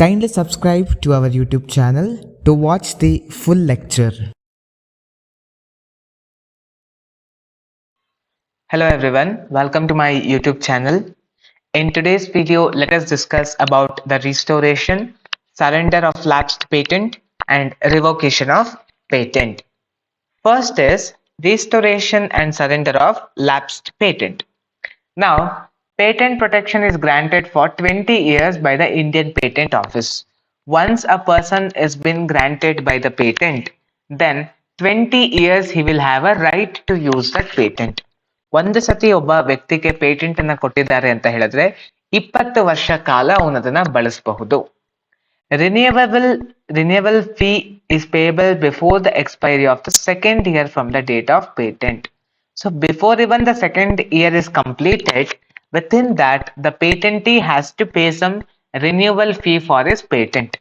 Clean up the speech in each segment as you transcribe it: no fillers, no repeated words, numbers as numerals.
Kindly subscribe to our YouTube channel to watch the full lecture. Hello everyone, welcome to my YouTube channel. In today's video, let us discuss about the restoration, surrender of lapsed patent and revocation of patent. First is restoration and surrender of lapsed patent. Now, patent protection is granted for 20 years by the Indian Patent Office. Once a person has been granted by the patent, then 20 years he will have a right to use that patent. ಒಂದು ಸತಿ ಒಬ್ಬ ವ್ಯಕ್ತಿಗೆ patent ಅನ್ನ ಕೊಟ್ಟಿದ್ದಾರೆ ಅಂತ ಹೇಳಿದ್ರೆ 20 ವರ್ಷ ಕಾಲ ಅವನದನ್ನ ಬಳಸಬಹುದು. Renewable fee is payable before the expiry of the second year from the date of patent. So before even the second year is completed, within that the patentee has to pay some renewal fee for his patent.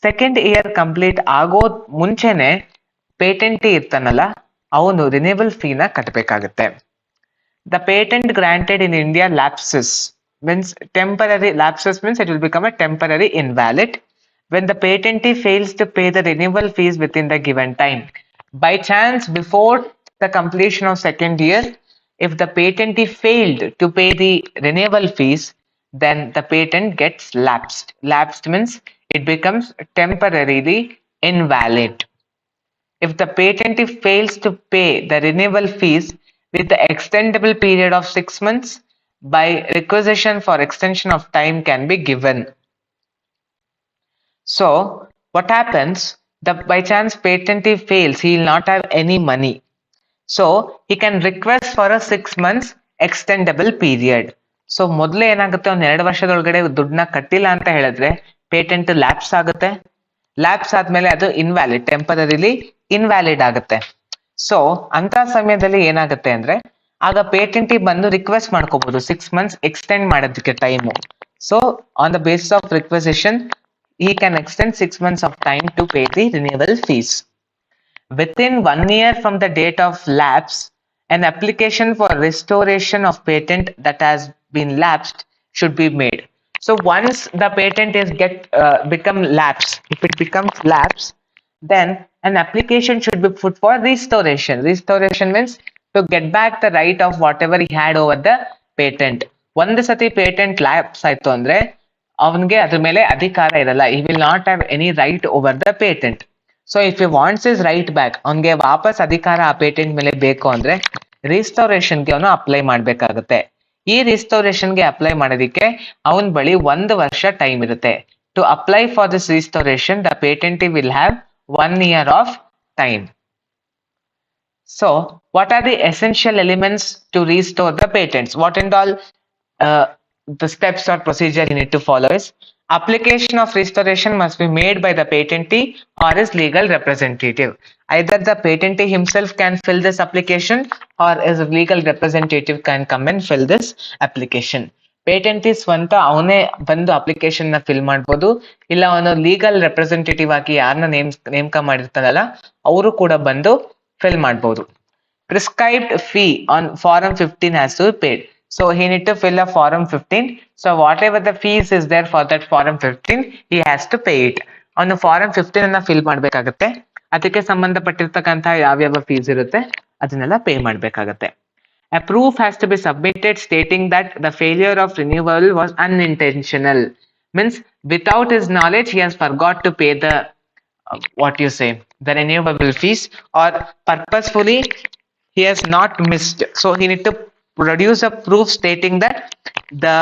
Second year complete ಆಗೋ ಮುಂಚೆನೆ patentee ಇರ್ತಾನಲ್ಲ ಅವನು renewal fee ನ ಕಟ್ಟಬೇಕಾಗುತ್ತೆ. The patent granted in India lapses means it will become a temporary invalid when the patentee fails to pay the renewal fees within the given time. By chance, before the completion of second year, if the patentee failed to pay the renewal fees, then the patent gets lapsed. Lapsed means it becomes temporarily invalid. If the patentee fails to pay the renewal fees with the extendable period of 6 months, by requisition for extension of time can be given. So what happens, by chance patentee fails, he will not have any money. So he can request for a 6 months extendable period. So ಮೊದಲೇ ಏನಾಗುತ್ತೆ, ಒಂದು 2 ವರ್ಷದೊಳಗಡೆ ದುಡ್ಡನ್ನ ಕಟ್ಟಿಲ್ಲ ಅಂತ ಹೇಳಿದ್ರೆ patent lapse ಆಗುತ್ತೆ. Lapse ಆದ್ಮೇಲೆ ಅದು ಇನ್ವ್ಯಾಲಿಡ್, ಟೆಂಪರರಿಲಿ ಇನ್ವ್ಯಾಲಿಡ್ ಆಗುತ್ತೆ. ಸೊ ಅಂತ ಸಮಯದಲ್ಲಿ ಏನಾಗುತ್ತೆ ಅಂದ್ರೆ ಆಗ ಪೇಟೆಂಟಿ ಬಂದು ರಿಕ್ವೆಸ್ಟ್ ಮಾಡ್ಕೋಬಹುದು 6 months ಎಕ್ಸ್ಟೆಂಡ್ ಮಾಡೋದಕ್ಕೆ time. So on the basis of requisition he can extend 6 months of time to pay the renewal fees. Within 1 year from the date of lapse, an application for restoration of patent that has been lapsed should be made. So once the patent is become lapsed, if it becomes lapsed, then an application should be put for restoration. Restoration means to get back the right of whatever he had over the patent. ಒಂದು ಸತಿ patent lapse ಆಯ್ತು ಅಂದ್ರೆ ಅವನಿಗೆ ಅದ್ರ ಮೇಲೆ ಅಧಿಕಾರ ಇರಲ್ಲ. he will not have any right over the patent. So if he wants his right back, ಅವನಿಗೆ ವಾಪಸ್ ಅಧಿಕಾರ ಆ ಪೇಟೆಂಟ್ ಮೇಲೆ ಬೇಕು ಅಂದ್ರೆ ರಿಸ್ಟೋರೇಷನ್ಗೆ ಅವನು ಅಪ್ಲೈ ಮಾಡ್ಬೇಕಾಗುತ್ತೆ. ಈ ರಿಸ್ಟೋರೇಷನ್ಗೆ ಅಪ್ಲೈ ಮಾಡೋದಿಕ್ಕೆ ಅವನ ಬಳಿ 1 ವರ್ಷ ಟೈಮ್ ಇರುತ್ತೆ. To apply for this restoration the patentee will have 1 year of time. So what are the essential elements to restore the patents? What and all the steps or procedure you need to follow is: application of restoration must be made by the patentee or his legal representative. Either the patentee himself can fill this application or his legal representative can come and fill this application. ಪೇಟೆಂಟಿ ಸ್ವಂತ ಅವನೇ ಬಂದು application ನ fill ಮಾಡ್ಬೋದು, ಇಲ್ಲ ಅವನು legal representative ಆಗಿ ಯಾರನ್ನ ನೇಮಕ ಮಾಡಿರ್ತಾನಲ್ಲ ಅವರು ಕೂಡ ಬಂದು ಫಿಲ್ ಮಾಡ್ಬೋದು. Prescribed fee on form 15 has to be paid. So he need to fill a form 15. So whatever the fees is there for that form 15, he has to pay it. On the form 15 ಅನ್ನ fill ಮಾಡ್ಬೇಕಾಗತ್ತೆ. ಅದಕ್ಕೆ ಸಂಬಂಧಪಟ್ಟಿರ್ತಕ್ಕಂಥ ಯಾವ್ಯಾವ fees ಇರುತ್ತೆ ಅದನ್ನೆಲ್ಲ pay ಮಾಡ್ಬೇಕಾಗತ್ತೆ. A proof has to be submitted stating that the failure of renewal was unintentional. Means without his knowledge he has forgot to pay the the renewable fees, or purposefully he has not missed. So he need to produce a proof stating that the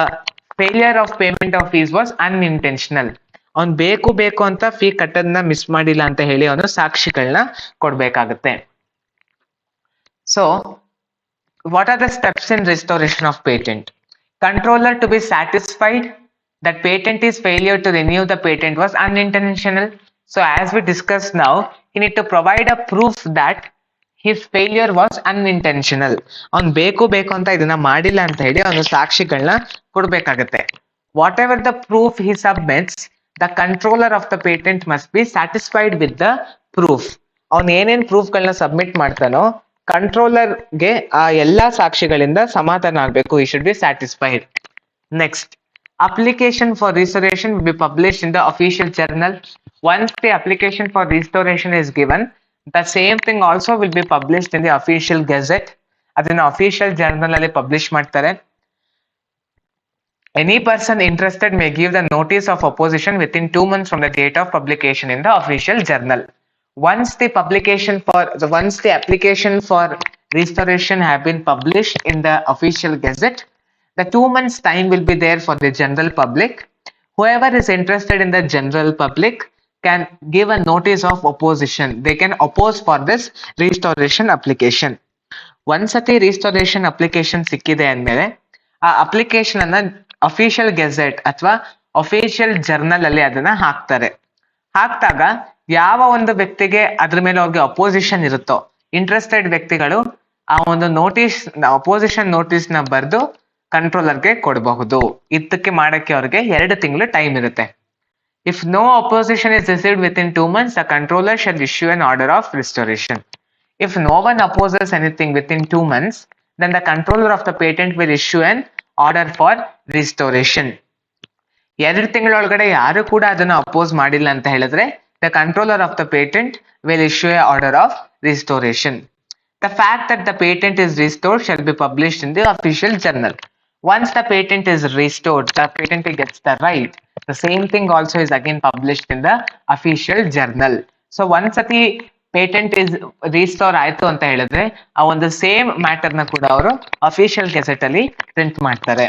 failure of payment of fees was unintentional. ಅವನು ಬೇಕು ಅಂತ fee ಕಟ್ಟೋದನ್ನ miss ಮಾಡಿಲ್ಲ ಅಂತ ಹೇಳಿ ಅವನು ಸಾಕ್ಷಿಗಳನ್ನ ಕೊಡ್ಬೇಕಾಗತ್ತೆ. So what are the steps in restoration of patent? Controller to be satisfied that patentee's failure to renew the patent was unintentional. So as we discussed now, he need to provide a proof that his failure was unintentional. ಅವನು ಬೇಕು ಅಂತ ಇದನ್ನ ಮಾಡಿಲ್ಲ ಅಂತ ಹೇಳಿ ಅವನು ಸಾಕ್ಷಿಗಳನ್ನ ಕೊಡ್ಬೇಕಾಗತ್ತೆ. Whatever the proof he submits, the controller of the patent must be satisfied with the proof. ಅವನು ಏನೇನ್ ಪ್ರೂಫ್ಗಳನ್ನ ಸಬ್ಮಿಟ್ ಮಾಡ್ತಾನೋ ಕಂಟ್ರೋಲರ್ಗೆ ಆ ಎಲ್ಲಾ ಸಾಕ್ಷಿಗಳಿಂದ ಸಮಾಧಾನ ಆಗ್ಬೇಕು. he should be satisfied. Next, application for restoration will be published in the official journal. Once the application for restoration is given, the same thing also will be published in the official gazette. ಅದನ್ನ official journal ಅಲ್ಲಿ publish ಮಾಡ್ತಾರೆ. Any person interested may give the notice of opposition within 2 months from the date of publication in the official journal. Once the application for restoration have been published in the official gazette, the 2 months time will be there for the general public. Whoever is interested in the general public can give a notice of opposition. They can oppose for this restoration application. ಒಂದ್ಸತಿ restoration application ಸಿಕ್ಕಿದೆ ಅಂದ್ಮೇಲೆ ಆ application ಅನ್ನ official gazette ಅಥವಾ official journal ಅಲ್ಲಿ ಅದನ್ನ ಹಾಕ್ತಾರೆ. ಹಾಕ್ದಾಗ ಯಾವ ಒಂದು ವ್ಯಕ್ತಿಗೆ ಅದ್ರ ಮೇಲೆ ಅವ್ರಿಗೆ ಅಪೋಸಿಷನ್ ಇರುತ್ತೋ, ಇಂಟ್ರೆಸ್ಟೆಡ್ ವ್ಯಕ್ತಿಗಳು ಆ ಒಂದು ಅಪೋಸಿಷನ್ ನೋಟಿಸ್ ನ ಬರೆದು ಕಂಟ್ರೋಲರ್ಗೆ ಕೊಡಬಹುದು. ಇದಕ್ಕೆ ಮಾಡಕ್ಕೆ ಅವ್ರಿಗೆ 2 ತಿಂಗಳು ಟೈಮ್ ಇರುತ್ತೆ. If no opposition is received within 2 months, the controller shall issue an order of restoration. If no one opposes anything within 2 months, then the controller of the patent will issue an order for restoration. 2 ತಿಂಗಳೊಳಗಡೆ ಯಾರು ಕೂಡ ಅದನ್ನ oppose ಮಾಡಿಲ್ಲ ಅಂತ ಹೇಳಿದ್ರೆ the controller of the patent will issue an order of restoration. The fact that the patent is restored shall be published in the official journal. Once the patent is restored, the patentee gets the right. The same thing also is again published in the official journal. So once the patent is restore ಆಯ್ತು ಅಂತ ಹೇಳಿದ್ರೆ ಆ ಒಂದು same matter ನ ಕೂಡ ಅವರು official gazette ಅಲ್ಲಿ print ಮಾಡ್ತಾರೆ.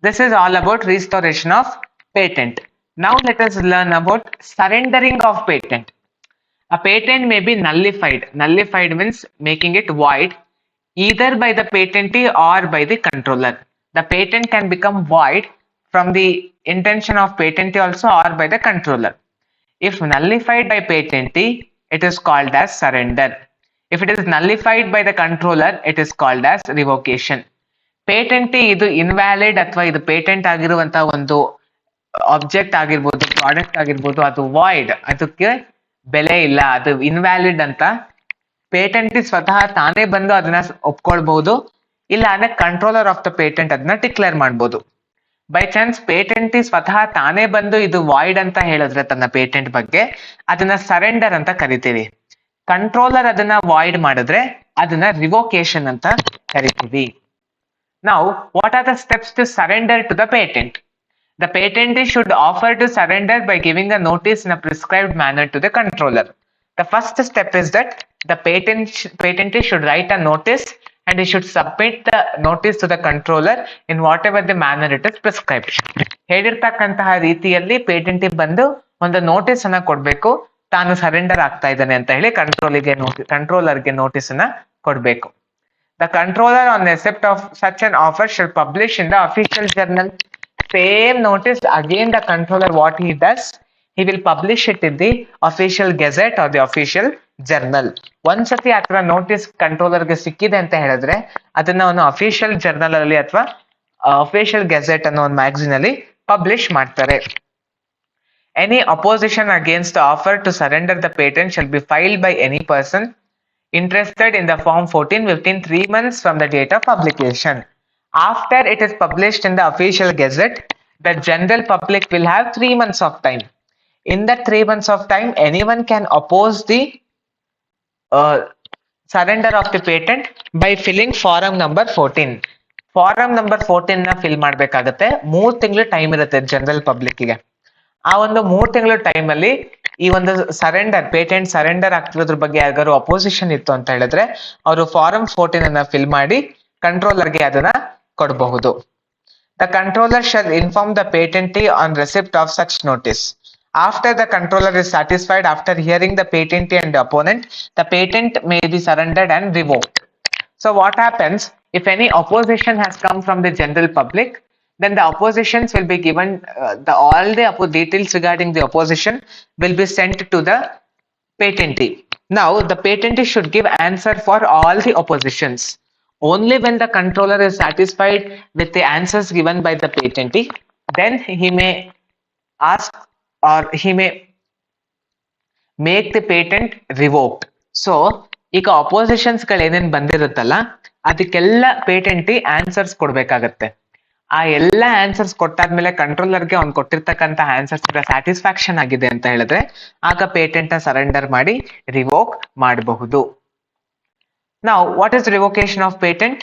This is all about restoration of patent. Now let us learn about surrendering of patent. A patent may be nullified. Nullified means making it void either by the patentee or by the controller. The patent can become void from the intention of patentee also or by the controller. If nullified by patentee, it is called as surrender. If it is nullified by the controller, it is called as revocation. Patentee ಇದು invalid ಅಥವಾ ಇದು patent ಆಗಿರುವಂತಹ ಒಂದು object ಆಗಿರ್ಬೋದು, product ಆಗಿರ್ಬೋದು, ಅದು void, ಅದಕ್ಕೆ ಬೆಲೆ ಇಲ್ಲ, ಅದು ಇನ್ವ್ಯಾಲಿಡ್ ಅಂತ ಪೇಟೆಂಟಿ ಸ್ವತಃ ತಾನೇ ಬಂದು ಅದನ್ನ ಒಪ್ಕೊಳ್ಬಹುದು. ಇಲ್ಲ ಅಂದ್ರೆ ಕಂಟ್ರೋಲರ್ ಆಫ್ ದ ಪೇಟೆಂಟ್ ಅದನ್ನ ಡಿಕ್ಲೇರ್ ಮಾಡ್ಬೋದು. ಬೈ ಚಾನ್ಸ್ ಪೇಟೆಂಟಿ ಸ್ವತಃ ತಾನೇ ಬಂದು ಇದು ವಾಯ್ಡ್ ಅಂತ ಹೇಳಿದ್ರೆ ತನ್ನ ಪೇಟೆಂಟ್ ಬಗ್ಗೆ, ಅದನ್ನ ಸರೆಂಡರ್ ಅಂತ ಕರಿತೀವಿ. ಕಂಟ್ರೋಲರ್ ಅದನ್ನ ವಾಯ್ಡ್ ಮಾಡಿದ್ರೆ ಅದನ್ನ ರಿವೋಕೇಶನ್ ಅಂತ ಕರಿತೀವಿ. Now, what are the steps to surrender to the patent? The patentee should offer to surrender by giving a notice in a prescribed manner to the controller. The first step is that the patentee should write a notice and he should submit the notice to the controller in whatever the manner it is prescribed. ಹೇಳಿರ್ತಕ್ಕಂತಹ ರೀತಿಯಲ್ಲಿ ಪೇಟೆಂಟಿ ಬಂದು ಒಂದು notice ಅನ್ನ ಕೊಡ್ಬೇಕು, ತಾನು surrender ಆಗ್ತಾ ಇದ್ದಾನೆ ಅಂತ ಹೇಳಿ ಕಂಟ್ರೋಲರ್ಗೆ ನೋಟಿಸ್ ಅನ್ನ ಕೊಡ್ಬೇಕು. The controller on the receipt of such an offer shall publish in the official journal. Same notice again the controller what he does, he will publish it in the official gazette or the official journal. ಒಂದ್ಸತಿ ಅಥವಾ notice ಕಂಟ್ರೋಲರ್ಗೆ ಸಿಕ್ಕಿದೆ ಅಂತ ಹೇಳಿದ್ರೆ ಅದನ್ನ ಒಂದು official journal ಅಲ್ಲಿ ಅಥವಾ official gazette ಅನ್ನೋ ಒಂದು ಮ್ಯಾಗಝಿನ್ ಅಲ್ಲಿ ಪಬ್ಲಿಷ್ ಮಾಡ್ತಾರೆ. Any opposition against the offer to surrender the patent shall be filed by any person interested in the form 14 within 3 months from the date of publication. After it is published in the official gazette, the general public will have 3 months of time. In that 3 months of time, anyone can oppose the surrender of the patent by filling form number 14. Form number 14 ನ fill ಮಾಡ್ಬೇಕಾಗತ್ತೆ. 3 ತಿಂಗಳು time ಇರುತ್ತೆ general ಪಬ್ಲಿಕ್ಗೆ. ಆ ಒಂದು 3 ತಿಂಗಳ time ಅಲ್ಲಿ ಈ ಒಂದು ಪೇಟೆಂಟ್ ಸರೆಂಡರ್ ಆಗ್ತಿರೋದ್ರ ಬಗ್ಗೆ ಯಾರಿಗಾರು ಅಪೋಸಿಷನ್ ಇತ್ತು ಅಂತ ಹೇಳಿದ್ರೆ ಅವರು ಫಾರಂ 14 ಅನ್ನ ಫಿಲ್ ಮಾಡಿ ಕಂಟ್ರೋಲರ್ಗೆ ಅದನ್ನ ಕೊಡಬಹುದು. The controller shall inform the patentee on receipt of such notice. After the controller is satisfied after hearing the patentee and the opponent, the patent may be surrendered and revoked. So what happens if any opposition has come from the general public? Then the oppositions will be given, all the details regarding the opposition will be sent to the patentee. Now the patentee should give answer for all the oppositions. Only when the controller is satisfied with the answers given by the patentee, then he may ask or he may make the patent revoked. So ಈಗ oppositions ಗಳು ಏನೇನ್ ಬಂದಿರುತ್ತಲ್ಲ ಅದಕ್ಕೆಲ್ಲ ಪೇಟೆಂಟಿ answers ಕೊಡ್ಬೇಕಾಗತ್ತೆ. ಆ ಎಲ್ಲ answers ಕೊಟ್ಟಾದ್ಮೇಲೆ ಕಂಟ್ರೋಲರ್ಗೆ ಅವ್ನು ಕೊಟ್ಟಿರ್ತಕ್ಕಂಥ answers satisfaction ಆಗಿದೆ ಅಂತ ಹೇಳಿದ್ರೆ ಆಗ ಪೇಟೆಂಟ್ ನ ಸರೆಂಡರ್ ಮಾಡಿ ರಿವೋಕ್ ಮಾಡಬಹುದು. Now, what is revocation of patent?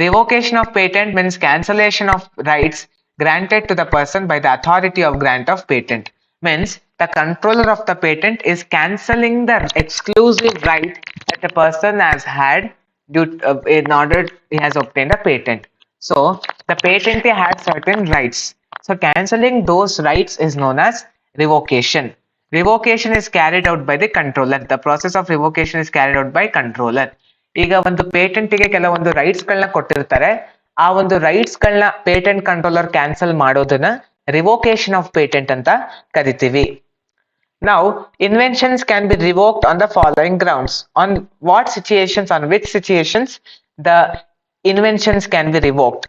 Revocation of patent means cancellation of rights granted to the person by the authority of grant of patent. Means the controller of the patent is cancelling the exclusive right that the person has had in order he has obtained a patent. So the patentee had certain rights. So cancelling those rights is known as revocation. Revocation is carried out by the controller. The process of revocation is carried out by controller. ಈಗ ಒಂದು ಪೇಟೆಂಟ್ಗೆ ಕೆಲವೊಂದು rights ಗಳನ್ನ ಕೊಟ್ಟಿರ್ತಾರೆ, ಆ ಒಂದು rights ಗಳನ್ನ patent controller cancel ಮಾಡೋದನ್ನ revocation of patent ಅಂತ ಕರಿತೀವಿ. Now, inventions can be revoked on the following grounds. On what situations, on which situations the inventions can be revoked?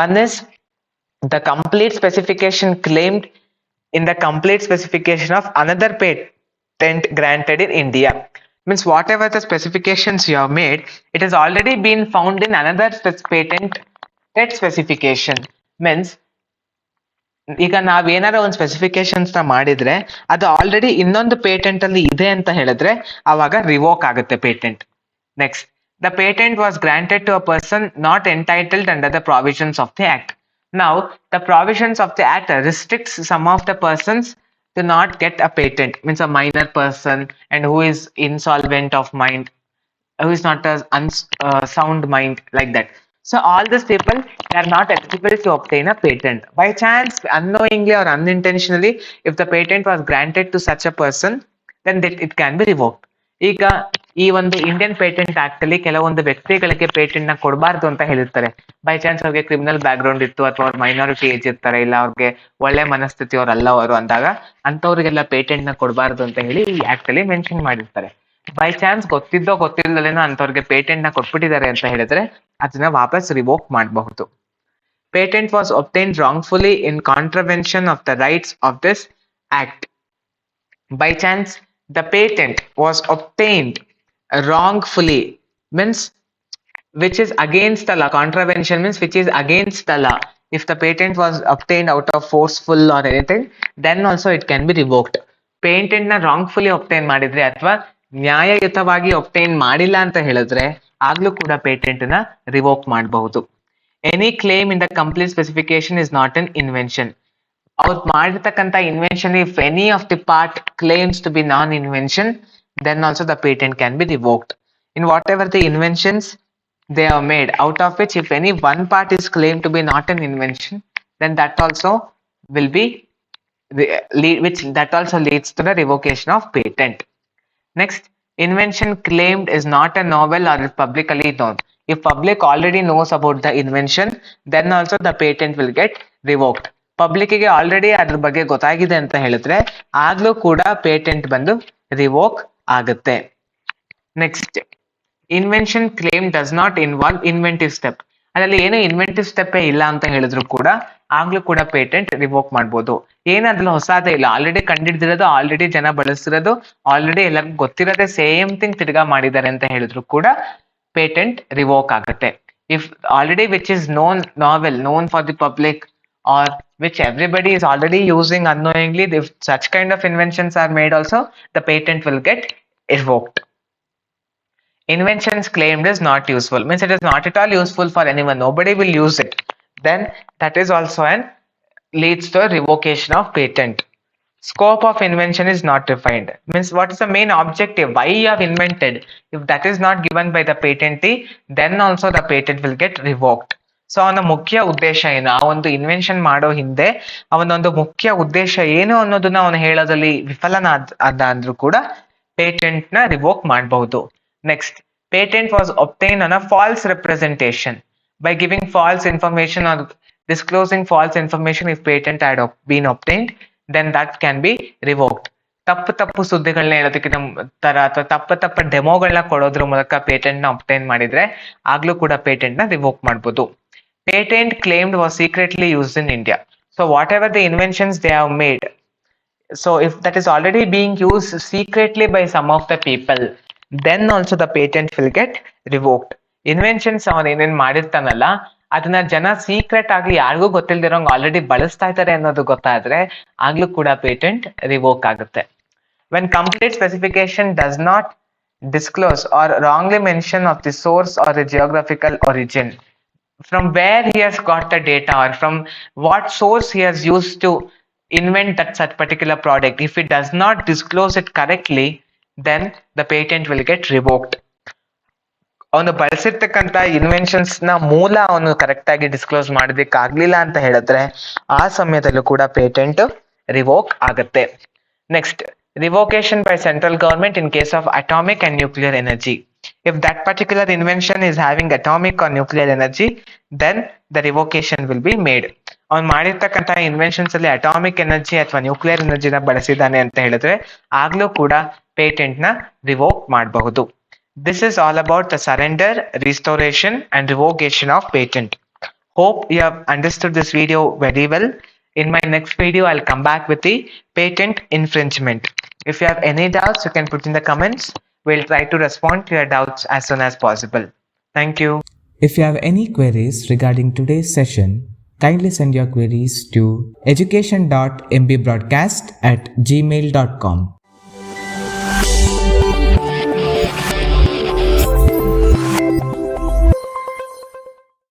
One is the complete specification claimed in the complete specification of another patent granted in India. Means whatever the specifications you have made, it has already been found in another patent specification. Means ಈಗ ನಾವೇನಾರ ಒಂದು specifications ನ ಮಾಡಿದ್ರೆ ಅದು already ಇನ್ನೊಂದು patent ಅಲ್ಲಿ ಇದೆ ಅಂತ ಹೇಳಿದ್ರೆ ಅವಾಗ ರಿವೋಕ್ ಆಗುತ್ತೆ patent. Next, the patent was granted to a person not entitled under the provisions of the act. Now, the provisions of the act restricts some of the persons to not get a patent. Means a minor person and who is insolvent of mind, who is not a sound mind, like that. So all these people, they are not eligible to obtain a patent. By chance, unknowingly or unintentionally, if the patent was granted to such a person, then it can be revoked. ಈಗ ಈ ಒಂದು Indian patent act ಅಲ್ಲಿ ಕೆಲವೊಂದು ವ್ಯಕ್ತಿಗಳಿಗೆ patent ನ ಕೊಡಬಾರ್ದು ಅಂತ ಹೇಳಿರ್ತಾರೆ. ಬೈ ಚಾನ್ಸ್ ಅವ್ರಿಗೆ ಕ್ರಿಮಿನಲ್ ಬ್ಯಾಕ್ ಗ್ರೌಂಡ್ ಇತ್ತು ಅಥವಾ ಅವ್ರ ಮೈನಾರಿಟಿ ಏಜ್ ಇರ್ತಾರೆ, ಇಲ್ಲ ಅವ್ರಿಗೆ ಒಳ್ಳೆ ಮನಸ್ಥಿತಿ ಅವ್ರಲ್ಲ ಅವರು ಅಂದಾಗ ಅಂತವ್ರಿಗೆಲ್ಲ ಪೇಟೆಂಟ್ ನ ಕೊಡಬಾರ್ದು ಅಂತ ಹೇಳಿ ಈ ಆಕ್ಟ್ ಅಲ್ಲಿ ಮೆನ್ಷನ್ ಮಾಡಿರ್ತಾರೆ. ಬೈ ಚಾನ್ಸ್ ಗೊತ್ತಿದ್ದೋ ಗೊತ್ತಿಲ್ಲದೇನೋ ಅಂತವ್ರಿಗೆ ಪೇಟೆಂಟ್ ನ ಕೊಟ್ಬಿಟ್ಟಿದ್ದಾರೆ ಅಂತ ಹೇಳಿದ್ರೆ ಅದನ್ನ ವಾಪಸ್ ರಿವೋಕ್ ಮಾಡಬಹುದು. Patent was obtained wrongfully in contravention of the rights of this act. By chance, the patent was obtained wrongfully means which is against the law. Contravention means which is against the law. If the patent was obtained out of forceful or anything, then also it can be revoked. Patent ನ wrongfully obtain ಮಾಡಿದ್ರೆ ಅಥವಾ ನ್ಯಾಯಯುತವಾಗಿ obtain ಮಾಡಿಲ್ಲ ಅಂತ ಹೇಳಿದ್ರೆ ಆಗ್ಲೂ ಕೂಡ patent ನ revoke ಮಾಡಬಹುದು. Any claim in the complete specification is not an invention. ಅವ್ರು ಮಾಡಿರ್ತಕ್ಕಂಥ invention, if any of the part claims to be non-invention, then also the patent can be revoked. In whatever the inventions they are made, out of which if any one part is claimed to be not an invention, then that also will be that also leads to the revocation of patent. Next, invention claimed is not a novel or publicly known. If public already knows about the invention, then also the patent will get revoked. ಪಬ್ಲಿಕ್ಗೆ already ಅದ್ರ ಬಗ್ಗೆ ಗೊತ್ತಾಗಿದೆ ಅಂತ ಹೇಳಿದ್ರೆ ಆಗ್ಲೂ ಕೂಡ patent ಬಂದು revoke ಆಗುತ್ತೆ. Next, invention claim does not involve inventive step. ಅದರಲ್ಲಿ ಏನು ಇನ್ವೆಂಟಿವ್ ಸ್ಟೆಪ್ ಇಲ್ಲ ಅಂತ ಹೇಳಿದ್ರು ಕೂಡ ಆಗ್ಲೂ ಕೂಡ ಪೇಟೆಂಟ್ ರಿವೋಕ್ ಮಾಡ್ಬೋದು. ಏನಾದ್ರೂ ಹೊಸದೇ ಇಲ್ಲ, ಆಲ್ರೆಡಿ ಕಂಡಿಡ್ದಿರೋದು, ಆಲ್ರೆಡಿ ಜನ ಬಳಸಿರೋದು, ಆಲ್ರೆಡಿ ಎಲ್ಲರಿಗೂ ಗೊತ್ತಿರೋದೇ ಸೇಮ್ ಥಿಂಗ್ ತಿರ್ಗಾ ಮಾಡಿದ್ದಾರೆ ಅಂತ ಹೇಳಿದ್ರು ಕೂಡ ಪೇಟೆಂಟ್ ರಿವೋಕ್ ಆಗುತ್ತೆ. If already which is known novel, known for the public, or which everybody is already using unknowingly, if such kind of inventions are made also, the patent will get revoked. Inventions claimed is not useful means it is not at all useful for anyone, nobody will use it, then that is also an leads to a revocation of patent. Scope of invention is not defined means what is the main objective, why you have invented. If that is not given by the patentee, then also the patent will get revoked. So ಅವನ ಮುಖ್ಯ ಉದ್ದೇಶ ಏನು, ಆ ಒಂದು invention ಮಾಡೋ ಹಿಂದೆ ಅವನೊಂದು ಮುಖ್ಯ ಉದ್ದೇಶ ಏನು ಅನ್ನೋದನ್ನ ಅವನು ಹೇಳೋದ್ರಲ್ಲಿ ವಿಫಲನಾದ ಅಂದ್ರೂ ಕೂಡ ಪೇಟೆಂಟ್ ನ ರಿವೋಕ್ ಮಾಡಬಹುದು. Next, patent was obtained on a false representation by giving false information or disclosing false information. If patent had been obtained, then that can be revoked. ತಪ್ಪು ಸುದ್ದಿಗಳನ್ನ ಹೇಳೋದಕ್ಕೆ ತರ ಅಥವಾ ತಪ್ಪ ಡೆಮೋಗಳನ್ನ ಕೊಡೋದ್ರ ಮೂಲಕ ಪೇಟೆಂಟ್ ನ obtain ಮಾಡಿದ್ರೆ ಆಗ್ಲೂ ಕೂಡ ಪೇಟೆಂಟ್ ನ ರಿವೋಕ್ ಮಾಡಬಹುದು. Patent claimed was secretly used in India. So whatever the inventions they have made, so if that is already being used secretly by some of the people, then also the patent will get revoked. Inventions ಅವನು ಏನೇನ್ ಮಾಡಿರ್ತಾನಲ್ಲ ಅದನ್ನ ಜನ secret ಆಗಿ ಯಾರಿಗೂ ಗೊತ್ತಿಲ್ದಿರೋಂಗ್ already ಬಳಸ್ತಾ ಇದ್ದಾರೆ ಅನ್ನೋದು ಗೊತ್ತಾದ್ರೆ ಆಗ್ಲೂ ಕೂಡ ಪೇಟೆಂಟ್ ರಿವೋಕ್ ಆಗುತ್ತೆ. When complete specification does not disclose or wrongly mention of the source or the geographical origin, from where he has got the data or from what source he has used to invent that such particular product, if it does not disclose it correctly, then the patent will get revoked. ಅವನು ಬಳಸಿರ್ತಕ್ಕಂಥ inventions ನ ಮೂಲ ಅವನು correct ಆಗಿ disclose ಮಾಡೋದಕ್ಕಾಗ್ಲಿಲ್ಲ ಅಂತ ಹೇಳಿದ್ರೆ ಆ ಸಮಯದಲ್ಲೂ ಕೂಡ ಪೇಟೆಂಟ್ ರಿವೋಕ್ ಆಗುತ್ತೆ. Next, revocation by central government in case of atomic and nuclear energy. If that particular invention is having atomic or nuclear energy, then the revocation will be made. ಅವ್ನು ಮಾಡಿರ್ತಕ್ಕಂಥ inventions ಅಲ್ಲಿ atomic energy ಅಥವಾ nuclear ಎನರ್ಜಿನ ಬಳಸಿದ್ದಾನೆ ಅಂತ ಹೇಳಿದ್ರೆ ಆಗ್ಲೂ ಕೂಡ patent ನ revoke ಮಾಡಬಹುದು. This is all about the surrender, restoration and revocation of patent. Hope you have understood this video very well. In my next video, I'll come back with the patent infringement. If you have any doubts, you can put in the comments. We'll try to respond to your doubts as soon as possible. Thank you. If you have any queries regarding today's session, kindly send your queries to education.mbroadcast@gmail.com.